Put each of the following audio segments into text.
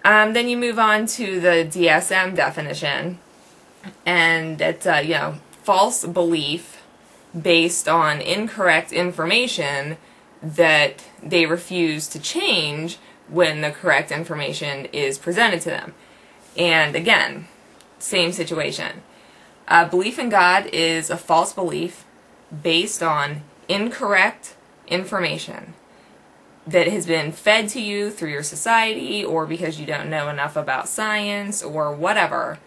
Then you move on to the DSM definition, and it's false belief based on incorrect information that they refuse to change when the correct information is presented to them. And again, same situation. Belief in God is a false belief based on incorrect information that has been fed to you through your society or because you don't know enough about science or whatever.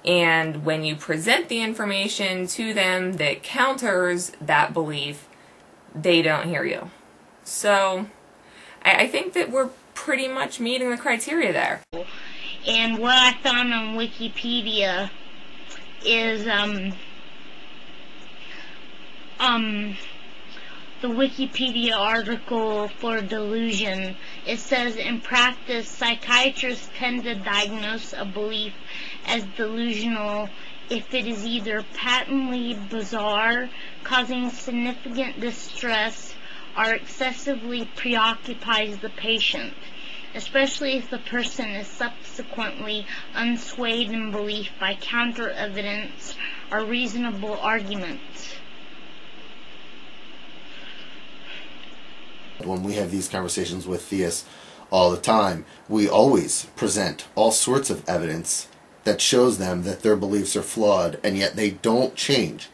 And when you present the information to them that counters that belief, they don't hear you. So I think that we're pretty much meeting the criteria there. And what I found on Wikipedia is the Wikipedia article for delusion. It says, in practice, psychiatrists tend to diagnose a belief as delusional if it is either patently bizarre, causing significant distress, or excessively preoccupies the patient, especially if the person is subsequently unswayed in belief by counter evidence or reasonable arguments. When we have these conversations with theists all the time, we always present all sorts of evidence that shows them that their beliefs are flawed, and yet they don't change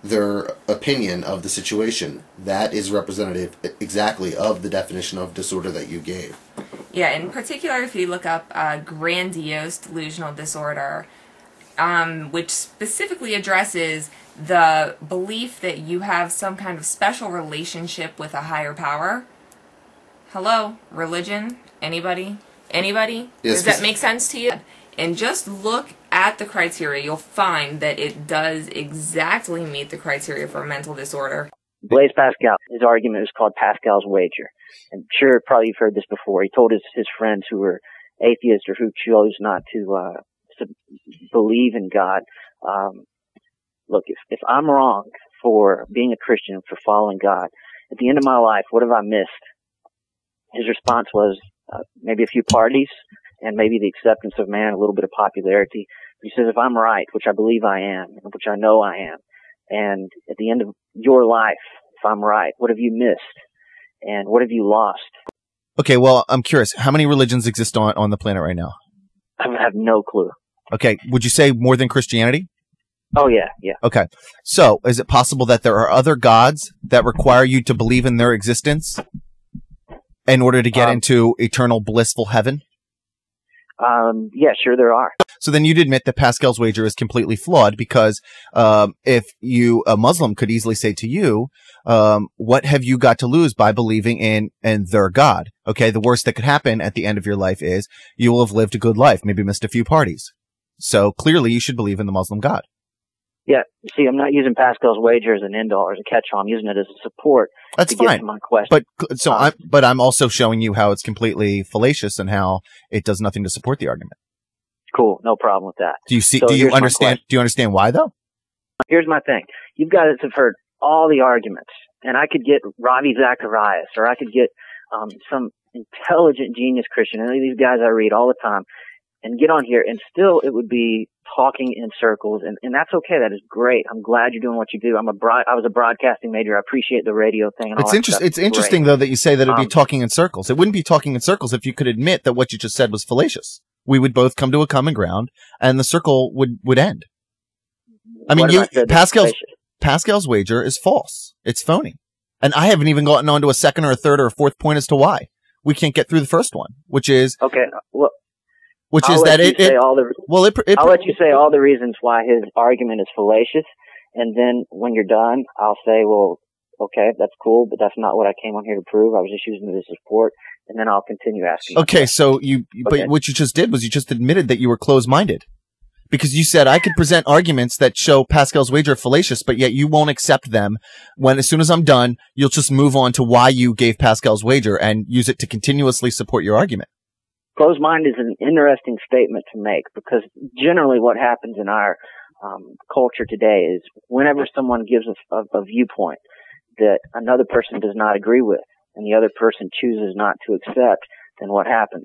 their opinion of the situation. That is representative exactly of the definition of disorder that you gave. Yeah, in particular, if you look up grandiose delusional disorder, which specifically addresses the belief that you have some kind of special relationship with a higher power. Hello? Religion? Anybody? Anybody? Yes, Does that make sense to you? And just look at the criteria. You'll find that it does exactly meet the criteria for a mental disorder. Blaise Pascal, his argument is called Pascal's Wager. And sure, probably you've heard this before. He told his friends who were atheists or who chose not to believe in God, look, if I'm wrong for being a Christian, for following God, at the end of my life, what have I missed? His response was maybe a few parties and maybe the acceptance of man, a little bit of popularity. But he says, if I'm right, which I believe I am, which I know I am, and at the end of your life, if I'm right, what have you missed? And what have you lost? Okay, well, I'm curious. How many religions exist on the planet right now? I have no clue. Okay, would you say more than Christianity? Oh, yeah, yeah. Okay, so is it possible that there are other gods that require you to believe in their existence in order to get into eternal blissful heaven? Yeah, sure there are. So then you'd admit that Pascal's Wager is completely flawed because if a Muslim could easily say to you, what have you got to lose by believing in their God? Okay, the worst that could happen at the end of your life is you will have lived a good life, maybe missed a few parties. So clearly you should believe in the Muslim God. Yeah, see, I'm not using Pascal's Wager as an end-all or as a catch-all. I'm using it as a support That's to fine. get to my question. But I'm also showing you how it's completely fallacious and how it does nothing to support the argument. Cool, no problem with that. Do you understand why though? Here's my thing. You guys have heard all the arguments, and I could get Ravi Zacharias, or I could get some intelligent genius Christian, and these guys I read all the time, and get on here, and still it would be talking in circles, and that's okay. That is great. I'm glad you're doing what you do. I was a broadcasting major. I appreciate the radio thing. And It's interesting though that you say that it'd be talking in circles. It wouldn't be talking in circles if you could admit that what you just said was fallacious. We would both come to a common ground, and the circle would end. I mean, Pascal's Wager is false. It's phony, and I haven't even gotten on to a second or a third or a fourth point as to why we can't get through the first one, which is okay. Well. I'll let you say all the reasons why his argument is fallacious, and then when you're done, I'll say, well, okay, that's cool, but that's not what I came on here to prove. I was just using it as support, and then I'll continue asking. Okay, so but what you just did was you just admitted that you were closed-minded, because you said I could present arguments that show Pascal's Wager fallacious, but yet you won't accept them. When as soon as I'm done, you'll just move on to why you gave Pascal's Wager and use it to continuously support your argument. Closed mind is an interesting statement to make, because generally what happens in our culture today is whenever someone gives a viewpoint that another person does not agree with and the other person chooses not to accept, then what happens?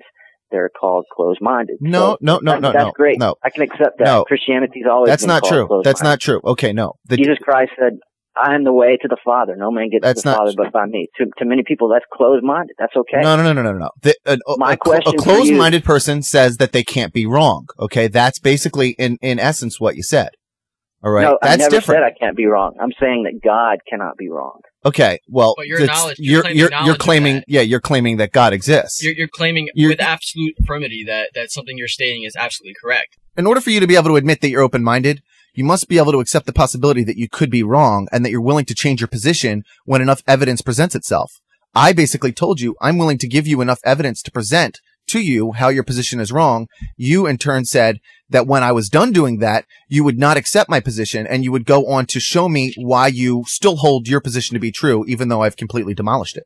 they're called closed-minded. No. That's great. No. I can accept that. No. Christianity's always That's been not called true. closed-minded. That's not true. Okay, no. Jesus Christ said, I am the way to the Father. No man gets to the Father but by me. To many people, that's closed-minded. That's okay. No. A closed-minded person says that they can't be wrong. Okay, that's basically in essence what you said. All right, no, that's I never different. said I can't be wrong. I'm saying that God cannot be wrong. Okay, well, but you're claiming you're claiming that God exists. You're claiming with absolute affirmity that something you're stating is absolutely correct. In order for you to be able to admit that you're open-minded, you must be able to accept the possibility that you could be wrong and that you're willing to change your position when enough evidence presents itself. I basically told you I'm willing to give you enough evidence to present to you how your position is wrong. You in turn said that when I was done doing that, you would not accept my position and you would go on to show me why you still hold your position to be true, even though I've completely demolished it.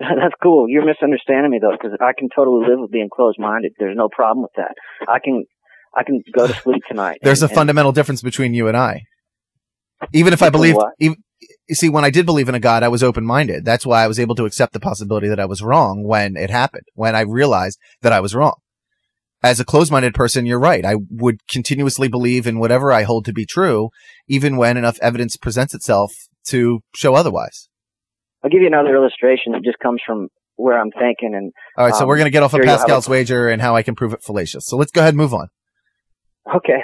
That's cool. You're misunderstanding me though, because I can totally live with being closed-minded. There's no problem with that. I can go to sleep tonight. There's a fundamental difference between you and I. Even if I believe, you see, when I did believe in a God, I was open-minded. That's why I was able to accept the possibility that I was wrong when it happened, when I realized that I was wrong. As a closed-minded person, you're right. I would continuously believe in whatever I hold to be true, even when enough evidence presents itself to show otherwise. I'll give you another illustration that just comes from where I'm thinking. And all right, so we're going to get off of Pascal's Wager and how I can prove it fallacious. So let's go ahead and move on. Okay,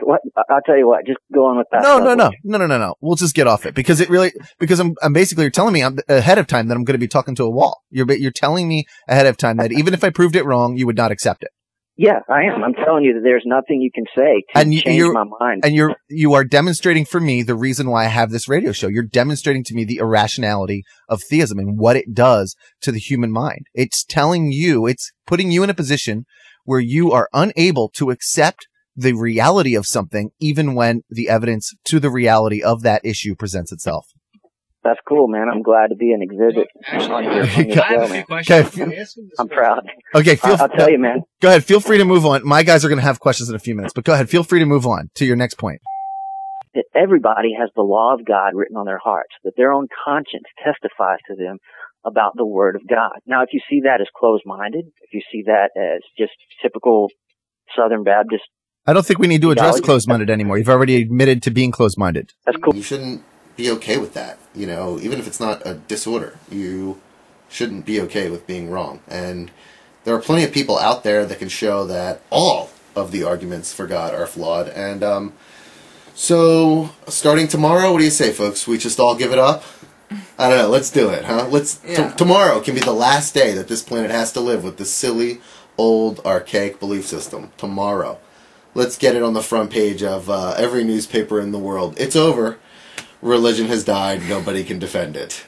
I'll tell you what. Just go on with that. No. We'll just get off it because I'm basically, you're telling me ahead of time that I'm going to be talking to a wall. You're telling me ahead of time that even if I proved it wrong, you would not accept it. Yeah, I am. I'm telling you that there's nothing you can say to change my mind. And you are demonstrating for me the reason why I have this radio show. You're demonstrating to me the irrationality of theism and what it does to the human mind. It's putting you in a position where you are unable to accept the reality of something, even when the evidence to the reality of that issue presents itself. That's cool, man. I'm glad to be an exhibit on your show, man. Okay. I'm proud. Okay, I'll tell you, man. Go ahead. Feel free to move on. My guys are going to have questions in a few minutes, but go ahead. Feel free to move on to your next point. That everybody has the law of God written on their hearts, that their own conscience testifies to them about the Word of God. Now, if you see that as closed-minded, if you see that as just typical Southern Baptist, I don't think we need to address closed-minded anymore. You've already admitted to being closed-minded. That's cool. You shouldn't be okay with that. You know, even if it's not a disorder, you shouldn't be okay with being wrong. And there are plenty of people out there that can show that all of the arguments for God are flawed. And so, starting tomorrow, what do you say, folks? We just all give it up? I don't know. Let's do it, huh? Tomorrow can be the last day that this planet has to live with this silly, old, archaic belief system. Tomorrow. Let's get it on the front page of every newspaper in the world. It's over. Religion has died. Nobody can defend it.